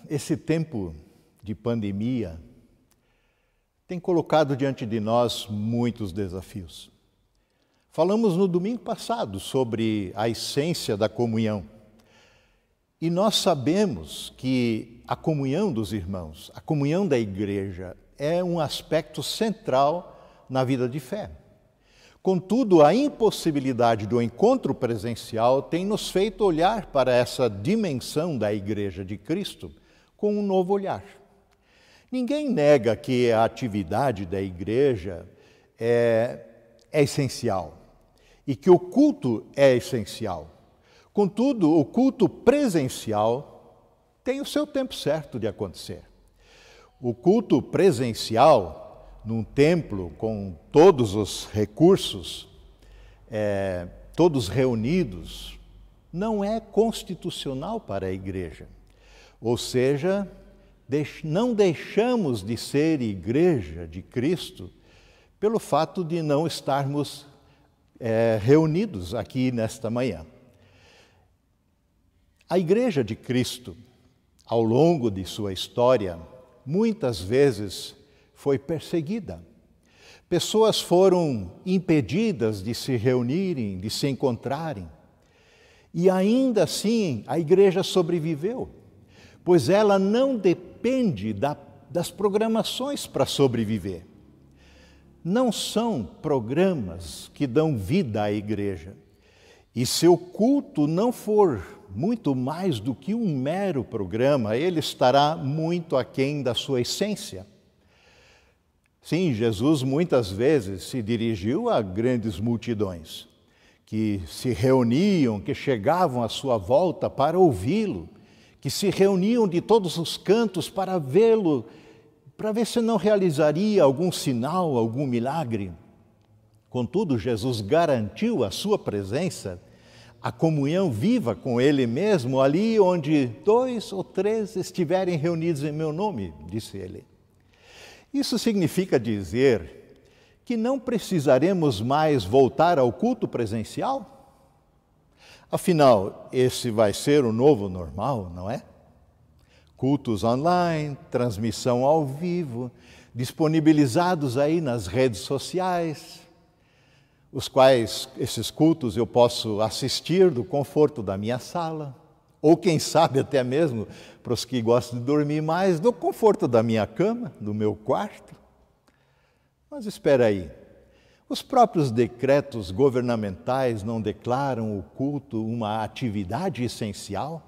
Esse tempo de pandemia tem colocado diante de nós muitos desafios. Falamos no domingo passado sobre a essência da comunhão. E nós sabemos que a comunhão dos irmãos, a comunhão da igreja, é um aspecto central na vida de fé. Contudo, a impossibilidade do encontro presencial tem nos feito olhar para essa dimensão da Igreja de Cristo com um novo olhar. Ninguém nega que a atividade da igreja é essencial e que o culto é essencial. Contudo, o culto presencial tem o seu tempo certo de acontecer. O culto presencial num templo com todos os recursos, todos reunidos, não é constitucional para a igreja. Ou seja, não deixamos de ser igreja de Cristo pelo fato de não estarmos reunidos aqui nesta manhã. A igreja de Cristo, ao longo de sua história, muitas vezes foi perseguida. Pessoas foram impedidas de se reunirem, de se encontrarem. E ainda assim, a igreja sobreviveu, pois ela não depende das programações para sobreviver. Não são programas que dão vida à igreja. E se o culto não for muito mais do que um mero programa, ele estará muito aquém da sua essência. Sim, Jesus muitas vezes se dirigiu a grandes multidões que se reuniam, que chegavam à sua volta para ouvi-lo, que se reuniam de todos os cantos para vê-lo, para ver se não realizaria algum sinal, algum milagre. Contudo, Jesus garantiu a sua presença, a comunhão viva com Ele mesmo, ali onde 2 ou 3 estiverem reunidos em meu nome, disse Ele. Isso significa dizer que não precisaremos mais voltar ao culto presencial? Afinal, esse vai ser o novo normal, não é? Cultos online, transmissão ao vivo, disponibilizados aí nas redes sociais, os quais esses cultos eu posso assistir do conforto da minha sala, ou quem sabe até mesmo, para os que gostam de dormir mais, do conforto da minha cama, do meu quarto. Mas espera aí, os próprios decretos governamentais não declaram o culto uma atividade essencial?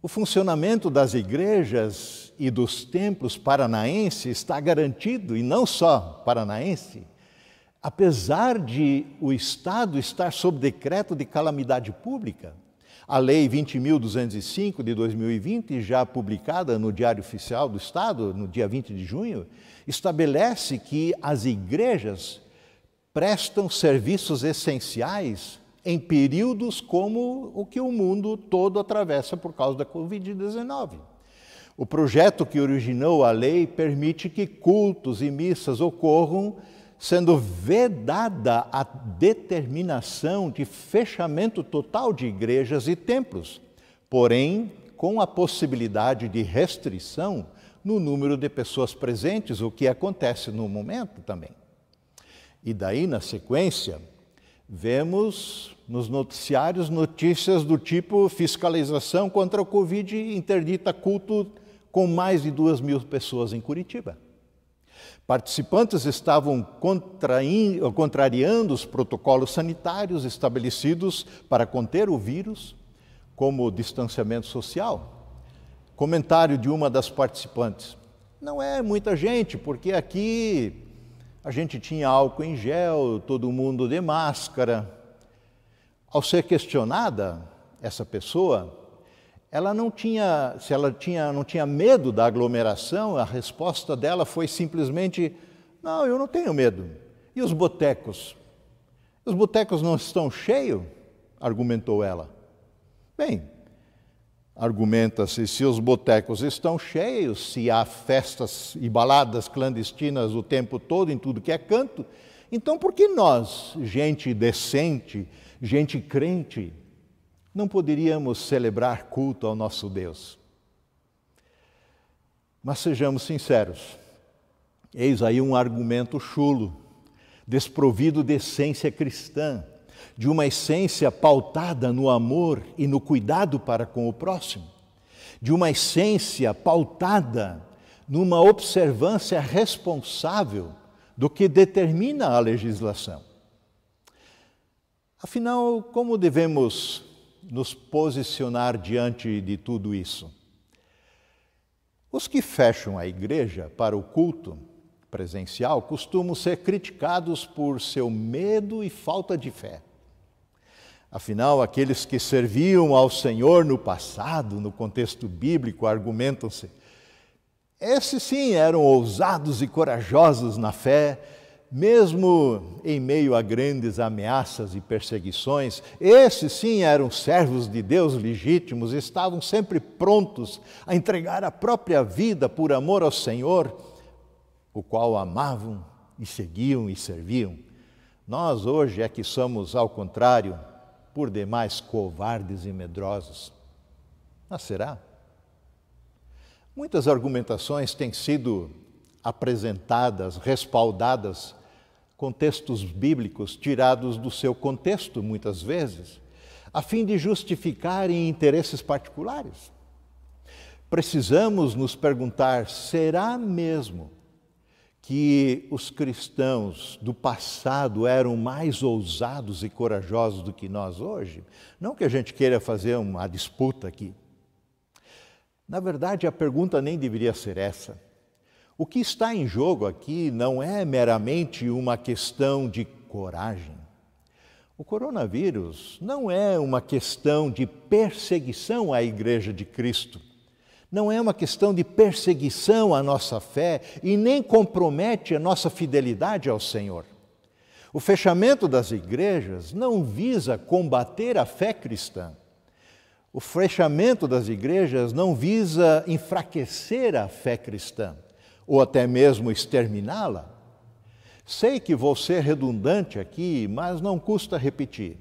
O funcionamento das igrejas e dos templos paranaenses está garantido, e não só paranaense, apesar de o Estado estar sob decreto de calamidade pública. A Lei 20.205 de 2020, já publicada no Diário Oficial do Estado, no dia 20 de junho, estabelece que as igrejas prestam serviços essenciais em períodos como o que o mundo todo atravessa por causa da Covid-19. O projeto que originou a lei permite que cultos e missas ocorram sendo vedada a determinação de fechamento total de igrejas e templos, porém com a possibilidade de restrição no número de pessoas presentes, o que acontece no momento também. E daí, na sequência, vemos nos noticiários notícias do tipo fiscalização contra o Covid interdita culto com mais de 2.000 pessoas em Curitiba. Participantes estavam contrariando os protocolos sanitários estabelecidos para conter o vírus, como o distanciamento social. Comentário de uma das participantes: não é muita gente, porque aqui a gente tinha álcool em gel, todo mundo de máscara. Ao ser questionada, essa pessoa, não tinha medo da aglomeração, a resposta dela foi simplesmente: não, eu não tenho medo. E os botecos? Os botecos não estão cheios? Argumentou ela. Bem, argumenta-se, se os botecos estão cheios, se há festas e baladas clandestinas o tempo todo, em tudo que é canto, então por que nós, gente decente, gente crente, não poderíamos celebrar culto ao nosso Deus? Mas sejamos sinceros, eis aí um argumento chulo, desprovido de essência cristã, de uma essência pautada no amor e no cuidado para com o próximo, de uma essência pautada numa observância responsável do que determina a legislação. Afinal, como devemos nos posicionar diante de tudo isso? Os que fecham a igreja para o culto presencial costumam ser criticados por seu medo e falta de fé. Afinal, aqueles que serviam ao Senhor no passado, no contexto bíblico, argumentam-se. Esses sim eram ousados e corajosos na fé, mesmo em meio a grandes ameaças e perseguições. Esses sim eram servos de Deus legítimos, estavam sempre prontos a entregar a própria vida por amor ao Senhor, o qual amavam e seguiam e serviam. Nós hoje é que somos, ao contrário, por demais covardes e medrosos. Mas será? Muitas argumentações têm sido apresentadas, respaldadas com textos bíblicos tirados do seu contexto, muitas vezes, a fim de justificarem interesses particulares. Precisamos nos perguntar, será mesmo que os cristãos do passado eram mais ousados e corajosos do que nós hoje? Não que a gente queira fazer uma disputa aqui. Na verdade, a pergunta nem deveria ser essa. O que está em jogo aqui não é meramente uma questão de coragem. O coronavírus não é uma questão de perseguição à Igreja de Cristo. Não é uma questão de perseguição à nossa fé e nem compromete a nossa fidelidade ao Senhor. O fechamento das igrejas não visa combater a fé cristã. O fechamento das igrejas não visa enfraquecer a fé cristã ou até mesmo exterminá-la. Sei que vou ser redundante aqui, mas não custa repetir.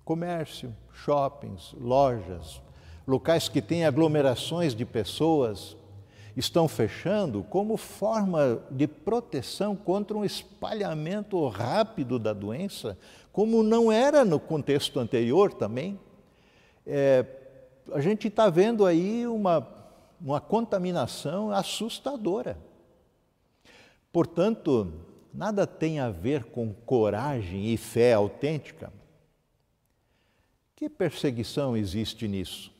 Comércio, shoppings, lojas, locais que têm aglomerações de pessoas, estão fechando como forma de proteção contra um espalhamento rápido da doença, como não era no contexto anterior também. A gente está vendo aí uma contaminação assustadora. Portanto, nada tem a ver com coragem e fé autêntica. Que perseguição existe nisso?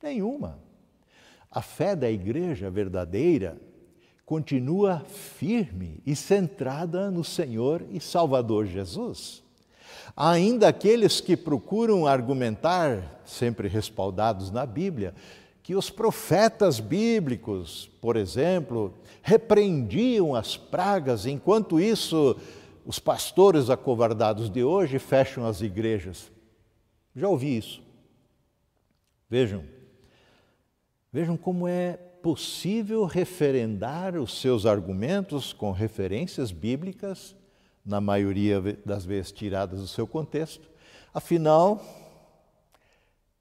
Nenhuma. A fé da igreja verdadeira continua firme e centrada no Senhor e Salvador Jesus. Ainda aqueles que procuram argumentar, sempre respaldados na Bíblia, que os profetas bíblicos, por exemplo, repreendiam as pragas, enquanto isso, os pastores acovardados de hoje fecham as igrejas. Já ouvi isso. Vejam como é possível referendar os seus argumentos com referências bíblicas, na maioria das vezes tiradas do seu contexto. Afinal,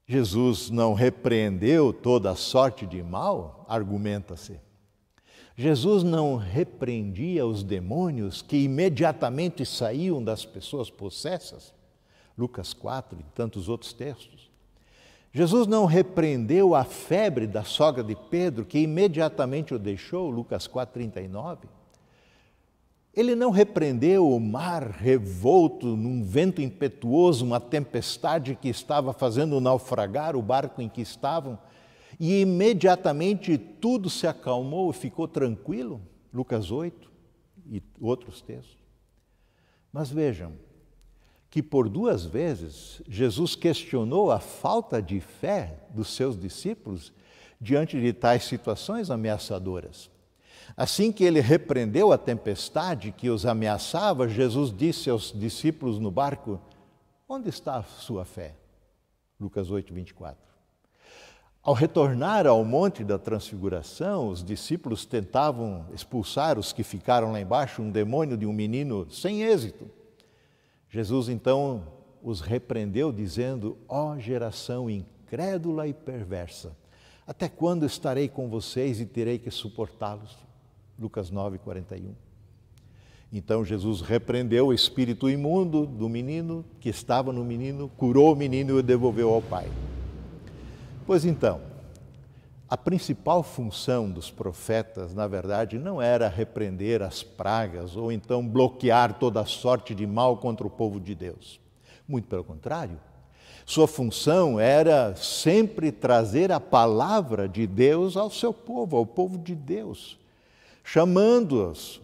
Jesus não repreendeu toda sorte de mal, argumenta-se. Jesus não repreendia os demônios que imediatamente saíam das pessoas possessas, Lucas 4 e tantos outros textos. Jesus não repreendeu a febre da sogra de Pedro, que imediatamente o deixou, Lucas 4,39. Ele não repreendeu o mar revolto num vento impetuoso, uma tempestade que estava fazendo naufragar o barco em que estavam, e imediatamente tudo se acalmou e ficou tranquilo, Lucas 8 e outros textos. Mas vejam que por 2 vezes Jesus questionou a falta de fé dos seus discípulos diante de tais situações ameaçadoras. Assim que ele repreendeu a tempestade que os ameaçava, Jesus disse aos discípulos no barco: onde está a sua fé? Lucas 8, 24. Ao retornar ao Monte da Transfiguração, os discípulos tentavam expulsar os que ficaram lá embaixo, um demônio de um menino, sem êxito. Jesus então os repreendeu, dizendo: ó geração incrédula e perversa, Até quando estarei com vocês e terei que suportá-los? Lucas 9:41. Então Jesus repreendeu o espírito imundo do menino, que estava no menino, curou o menino e o devolveu ao pai. Pois então, a principal função dos profetas, na verdade, não era repreender as pragas ou então bloquear toda sorte de mal contra o povo de Deus. Muito pelo contrário. Sua função era sempre trazer a palavra de Deus ao seu povo, ao povo de Deus, chamando-os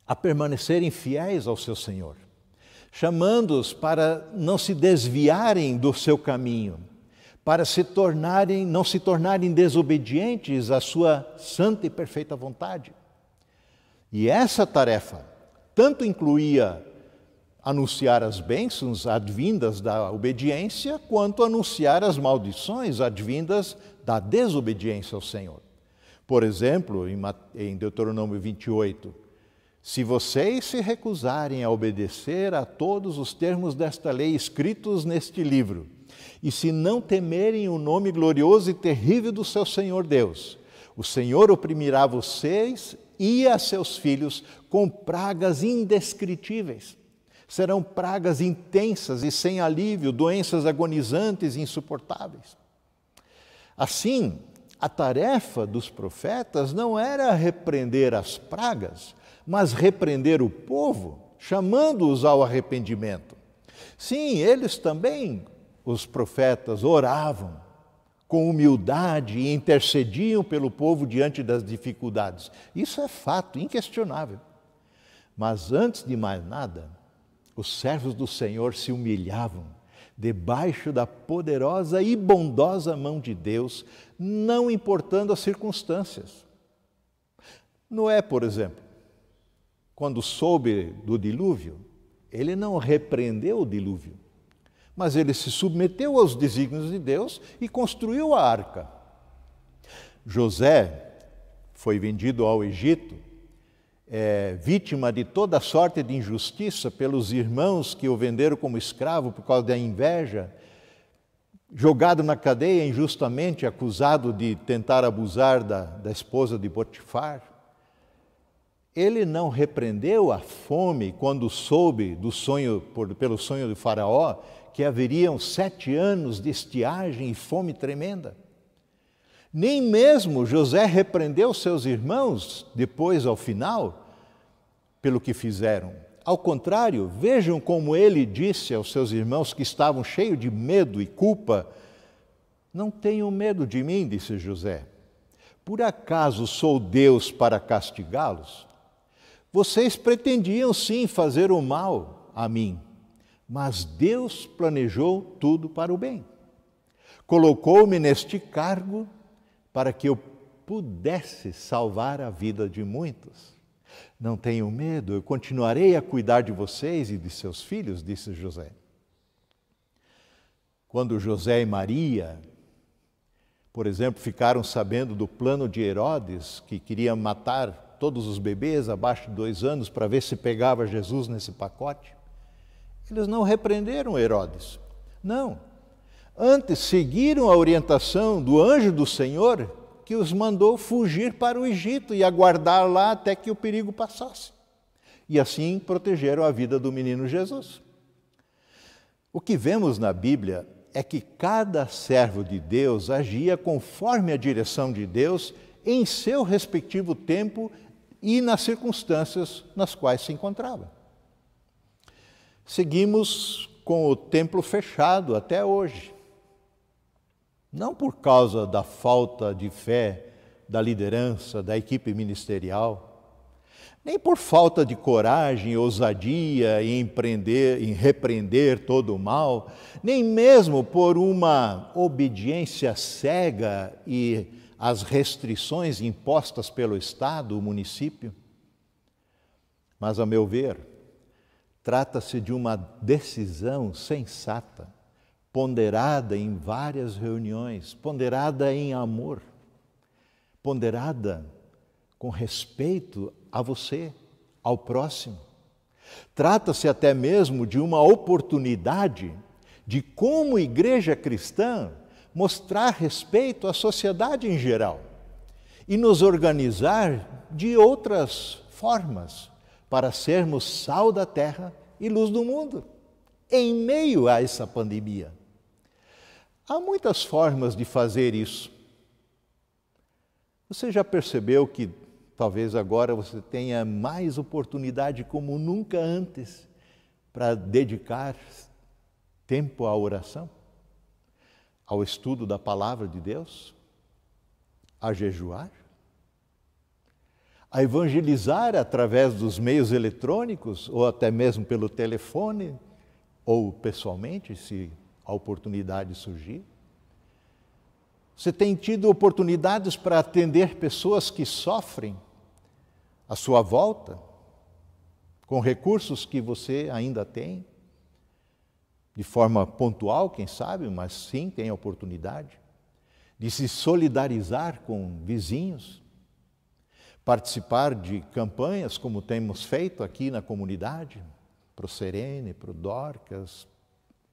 a permanecerem fiéis ao seu Senhor, chamando-os para não se desviarem do seu caminho, para não se tornarem desobedientes à sua santa e perfeita vontade. E essa tarefa tanto incluía anunciar as bênçãos advindas da obediência, quanto anunciar as maldições advindas da desobediência ao Senhor. Por exemplo, em Deuteronômio 28, se vocês se recusarem a obedecer a todos os termos desta lei escritos neste livro, e se não temerem o nome glorioso e terrível do seu Senhor Deus, o Senhor oprimirá vocês e a seus filhos com pragas indescritíveis. Serão pragas intensas e sem alívio, doenças agonizantes e insuportáveis. Assim, a tarefa dos profetas não era repreender as pragas, mas repreender o povo, chamando-os ao arrependimento. Sim, eles também, os profetas, oravam com humildade e intercediam pelo povo diante das dificuldades. Isso é fato, inquestionável. Mas antes de mais nada, os servos do Senhor se humilhavam debaixo da poderosa e bondosa mão de Deus, não importando as circunstâncias. Noé, por exemplo, quando soube do dilúvio, ele não repreendeu o dilúvio, mas ele se submeteu aos desígnios de Deus e construiu a arca. José foi vendido ao Egito, vítima de toda sorte de injustiça pelos irmãos que o venderam como escravo por causa da inveja, jogado na cadeia injustamente, acusado de tentar abusar da esposa de Potifar. Ele não repreendeu a fome quando soube pelo sonho de Faraó, que haveriam 7 anos de estiagem e fome tremenda. Nem mesmo José repreendeu seus irmãos, depois, ao final, pelo que fizeram. Ao contrário, vejam como ele disse aos seus irmãos que estavam cheios de medo e culpa: não tenham medo de mim, disse José. Por acaso sou Deus para castigá-los? Vocês pretendiam sim fazer o mal a mim, mas Deus planejou tudo para o bem. Colocou-me neste cargo para que eu pudesse salvar a vida de muitos. Não tenham medo, eu continuarei a cuidar de vocês e de seus filhos, disse José. Quando José e Maria, por exemplo, ficaram sabendo do plano de Herodes, que queria matar todos os bebês abaixo de 2 anos para ver se pegava Jesus nesse pacote, eles não repreenderam Herodes. Não. Antes seguiram a orientação do anjo do Senhor, que os mandou fugir para o Egito e aguardar lá até que o perigo passasse. E assim protegeram a vida do menino Jesus. O que vemos na Bíblia é que cada servo de Deus agia conforme a direção de Deus em seu respectivo tempo e nas circunstâncias nas quais se encontrava. Seguimos com o templo fechado até hoje. Não por causa da falta de fé da liderança, da equipe ministerial, nem por falta de coragem e ousadia em repreender todo o mal, nem mesmo por uma obediência cega e as restrições impostas pelo Estado, o município. Mas, a meu ver, trata-se de uma decisão sensata, ponderada em várias reuniões, ponderada em amor, ponderada com respeito a você, ao próximo. Trata-se até mesmo de uma oportunidade de, como igreja cristã, mostrar respeito à sociedade em geral e nos organizar de outras formas para sermos sal da terra e luz do mundo, em meio a essa pandemia. Há muitas formas de fazer isso. Você já percebeu que talvez agora você tenha mais oportunidade como nunca antes para dedicar tempo à oração, ao estudo da palavra de Deus, a jejuar, a evangelizar através dos meios eletrônicos ou até mesmo pelo telefone ou pessoalmente, se a oportunidade surgir. Você tem tido oportunidades para atender pessoas que sofrem à sua volta, com recursos que você ainda tem, de forma pontual, quem sabe, mas sim tem a oportunidade de se solidarizar com vizinhos, participar de campanhas como temos feito aqui na comunidade, para o Serene, para o Dorcas,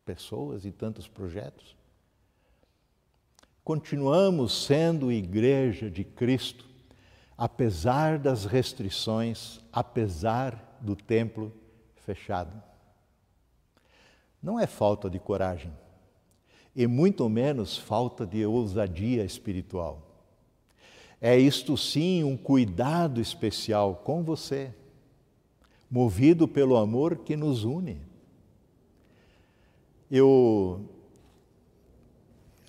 pessoas e tantos projetos. Continuamos sendo igreja de Cristo, apesar das restrições, apesar do templo fechado. Não é falta de coragem, e muito menos falta de ousadia espiritual. É isto sim um cuidado especial com você, movido pelo amor que nos une. Eu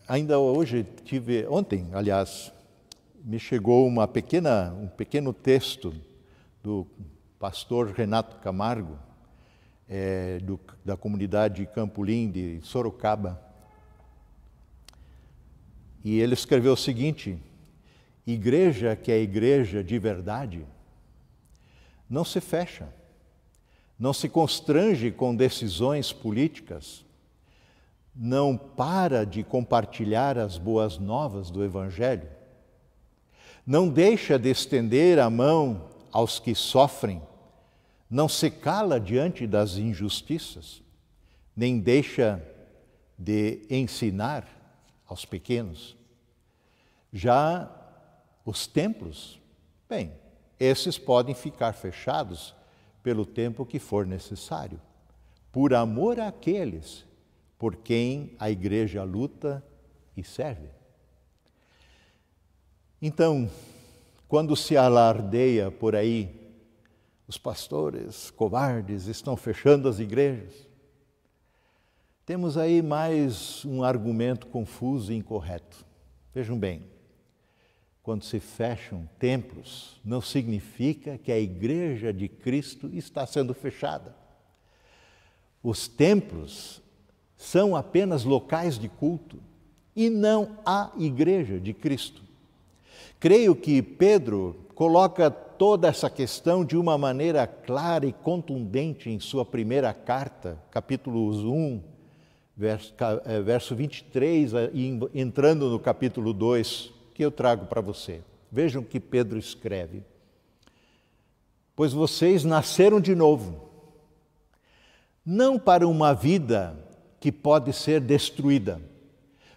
ainda hoje ontem, aliás, me chegou um pequeno texto do pastor Renato Camargo, da comunidade Campolim de Sorocaba. E ele escreveu o seguinte: igreja que é igreja de verdade, não se fecha, não se constrange com decisões políticas, não para de compartilhar as boas novas do Evangelho, não deixa de estender a mão aos que sofrem, não se cala diante das injustiças, nem deixa de ensinar aos pequenos. Já os templos, bem, esses podem ficar fechados pelo tempo que for necessário, por amor àqueles por quem a igreja luta e serve. Então, quando se alardeia por aí, os pastores covardes estão fechando as igrejas, temos aí mais um argumento confuso e incorreto. Vejam bem, quando se fecham templos, não significa que a igreja de Cristo está sendo fechada. Os templos são apenas locais de culto e não a igreja de Cristo. Creio que Pedro coloca toda essa questão de uma maneira clara e contundente em sua primeira carta, capítulo 1, verso 23, e entrando no capítulo 2, que eu trago para você. Vejam o que Pedro escreve. Pois vocês nasceram de novo, não para uma vida que pode ser destruída,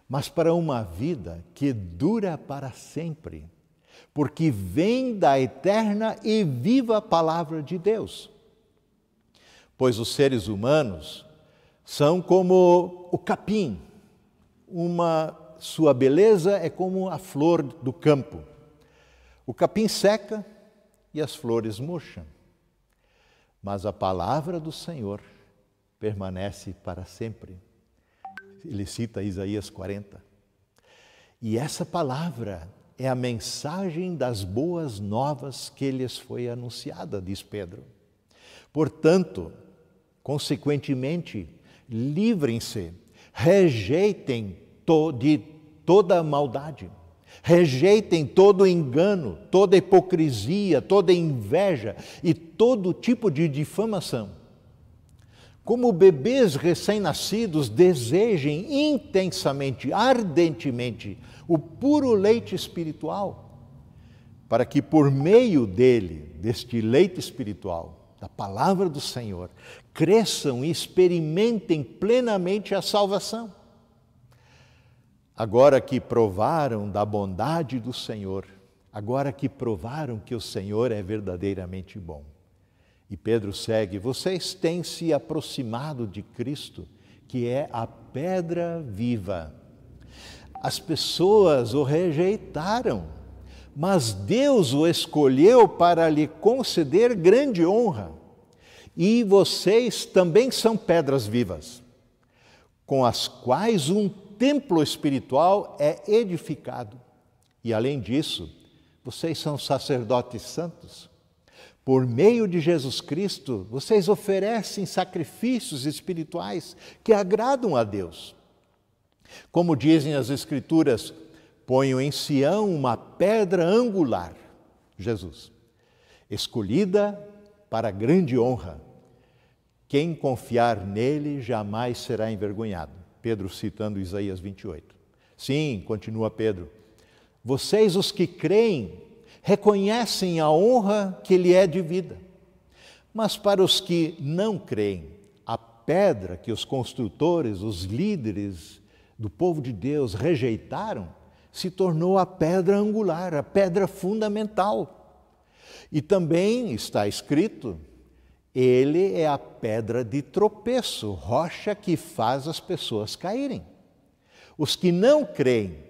mas para uma vida que dura para sempre, porque vem da eterna e viva palavra de Deus. Pois os seres humanos são como o capim, sua beleza é como a flor do campo. O capim seca e as flores murcham, mas a palavra do Senhor permanece para sempre. Ele cita Isaías 40. E essa palavra é a mensagem das boas novas que lhes foi anunciada, diz Pedro. Portanto, consequentemente, livrem-se, rejeitem de toda a maldade, rejeitem todo engano, toda hipocrisia, toda inveja e todo tipo de difamação. Como bebês recém-nascidos, desejem intensamente, ardentemente, o puro leite espiritual, para que por meio deste leite espiritual, da palavra do Senhor, cresçam e experimentem plenamente a salvação. agora que provaram da bondade do Senhor, agora que provaram que o Senhor é verdadeiramente bom. E Pedro segue: vocês têm se aproximado de Cristo, que é a pedra viva. As pessoas o rejeitaram, mas Deus o escolheu para lhe conceder grande honra. E vocês também são pedras vivas, com as quais um templo espiritual é edificado. E além disso, vocês são sacerdotes santos. Por meio de Jesus Cristo, vocês oferecem sacrifícios espirituais que agradam a Deus. Como dizem as Escrituras, ponho em Sião uma pedra angular, Jesus, escolhida para grande honra. Quem confiar nele jamais será envergonhado. Pedro citando Isaías 28. Sim, continua Pedro, vocês os que creem reconhecem a honra que lhe é devida. Mas para os que não creem, a pedra que os construtores, os líderes do povo de Deus rejeitaram, se tornou a pedra angular, a pedra fundamental. E também está escrito, ele é a pedra de tropeço, rocha que faz as pessoas caírem. Os que não creem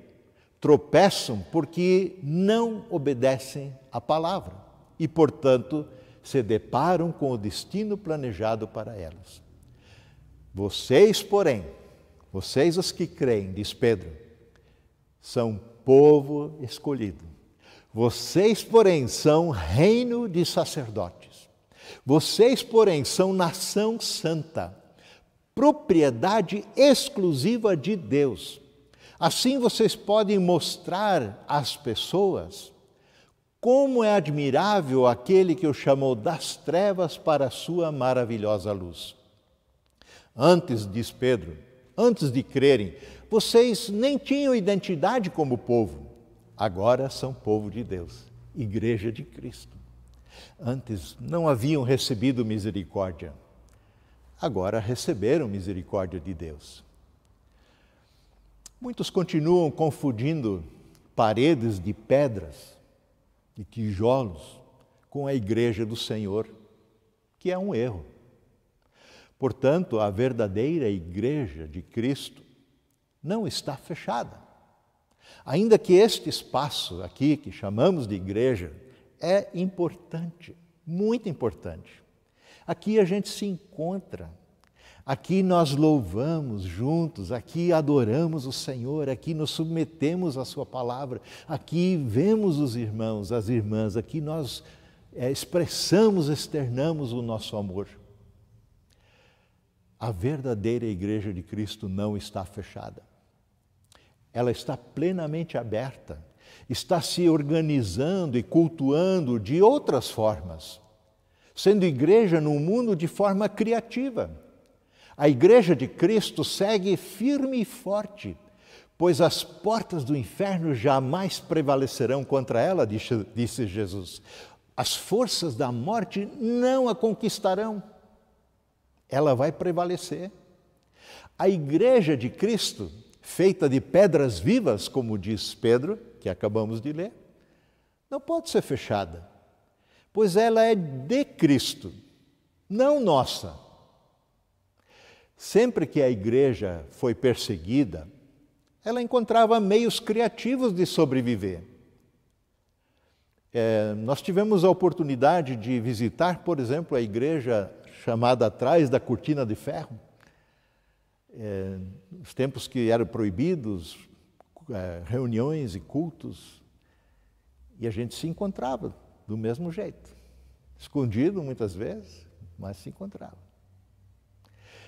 tropeçam porque não obedecem à palavra e, portanto, se deparam com o destino planejado para elas. Vocês, porém, vocês os que creem, diz Pedro, são povo escolhido. Vocês, porém, são reino de sacerdotes. Vocês, porém, são nação santa, propriedade exclusiva de Deus. Assim vocês podem mostrar às pessoas como é admirável aquele que o chamou das trevas para a sua maravilhosa luz. Antes, diz Pedro, antes de crerem, vocês nem tinham identidade como povo. Agora são povo de Deus, igreja de Cristo. Antes não haviam recebido misericórdia. Agora receberam misericórdia de Deus. Muitos continuam confundindo paredes de pedras, de tijolos, com a igreja do Senhor, que é um erro. Portanto, a verdadeira igreja de Cristo não está fechada. Ainda que este espaço aqui, que chamamos de igreja, é importante, muito importante. Aqui a gente se encontra, aqui nós louvamos juntos, aqui adoramos o Senhor, aqui nos submetemos à sua palavra, aqui vemos os irmãos, as irmãs, aqui nós expressamos, externamos o nosso amor. A verdadeira igreja de Cristo não está fechada. Ela está plenamente aberta, está se organizando e cultuando de outras formas, sendo igreja no mundo de forma criativa. A igreja de Cristo segue firme e forte, pois as portas do inferno jamais prevalecerão contra ela, disse Jesus. As forças da morte não a conquistarão. Ela vai prevalecer. A igreja de Cristo, feita de pedras vivas, como diz Pedro, que acabamos de ler, não pode ser fechada, pois ela é de Cristo, não nossa. Sempre que a igreja foi perseguida, ela encontrava meios criativos de sobreviver. Nós tivemos a oportunidade de visitar, por exemplo, a igreja chamada Atrás da Cortina de Ferro, nos tempos que eram proibidos, reuniões e cultos, e a gente se encontrava do mesmo jeito, escondido muitas vezes, mas se encontrava.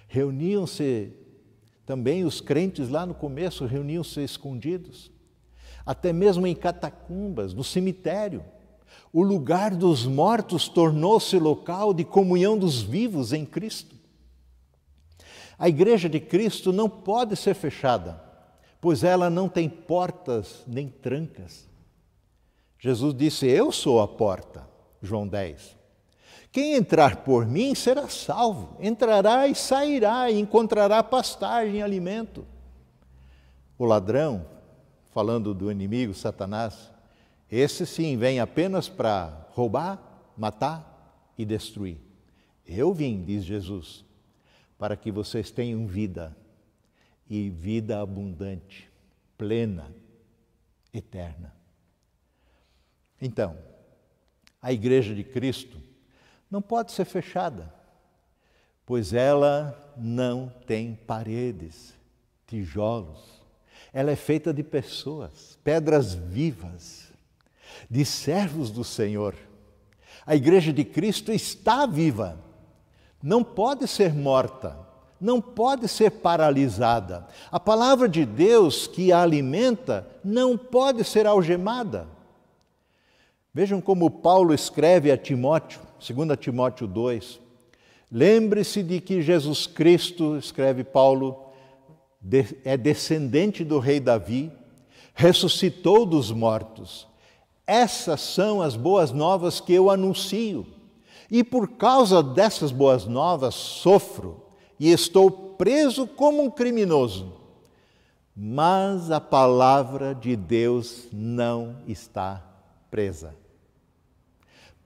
Reuniam-se também os crentes lá no começo, reuniam-se escondidos, até mesmo em catacumbas, no cemitério. O lugar dos mortos tornou-se local de comunhão dos vivos em Cristo. A igreja de Cristo não pode ser fechada, pois ela não tem portas nem trancas. Jesus disse, eu sou a porta, João 10. Quem entrar por mim será salvo, entrará e sairá e encontrará pastagem e alimento. O ladrão, falando do inimigo, Satanás, esse sim vem apenas para roubar, matar e destruir. Eu vim, diz Jesus, para que vocês tenham vida, e vida abundante, plena, eterna. Então, a Igreja de Cristo não pode ser fechada, pois ela não tem paredes, tijolos. Ela é feita de pessoas, pedras vivas, de servos do Senhor. A Igreja de Cristo está viva, não pode ser morta, não pode ser paralisada. A palavra de Deus que a alimenta não pode ser algemada. Vejam como Paulo escreve a Timóteo, 2 Timóteo 2. Lembre-se de que Jesus Cristo, escreve Paulo, é descendente do rei Davi, ressuscitou dos mortos. Essas são as boas novas que eu anuncio. E por causa dessas boas novas sofro e estou preso como um criminoso. Mas a palavra de Deus não está presa.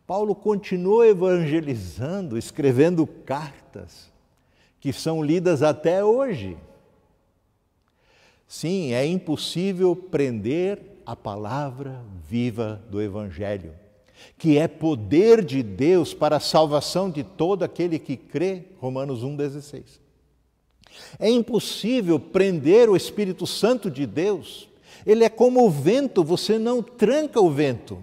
Paulo continua evangelizando, escrevendo cartas que são lidas até hoje. Sim, é impossível prender a palavra viva do Evangelho, que é poder de Deus para a salvação de todo aquele que crê, Romanos 1,16. É impossível prender o Espírito Santo de Deus. Ele é como o vento, você não tranca o vento.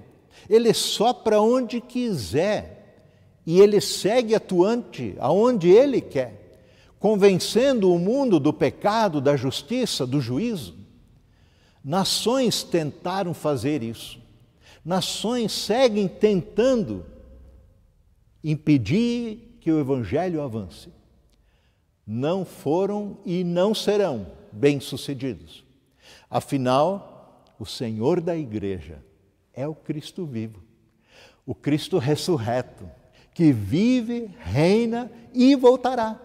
Ele sopra onde quiser e ele segue atuante aonde ele quer, convencendo o mundo do pecado, da justiça, do juízo. Nações tentaram fazer isso. Nações seguem tentando impedir que o Evangelho avance. Não foram e não serão bem-sucedidos. Afinal, o Senhor da Igreja é o Cristo vivo, o Cristo ressurreto, que vive, reina e voltará.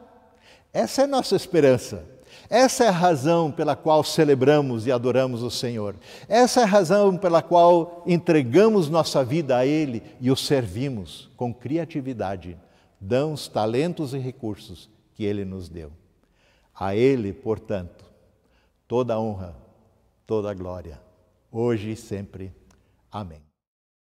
Essa é a nossa esperança. Essa é a razão pela qual celebramos e adoramos o Senhor. Essa é a razão pela qual entregamos nossa vida a Ele e o servimos com criatividade, damos talentos e recursos que Ele nos deu. A Ele, portanto, toda a honra, toda a glória, hoje e sempre. Amém.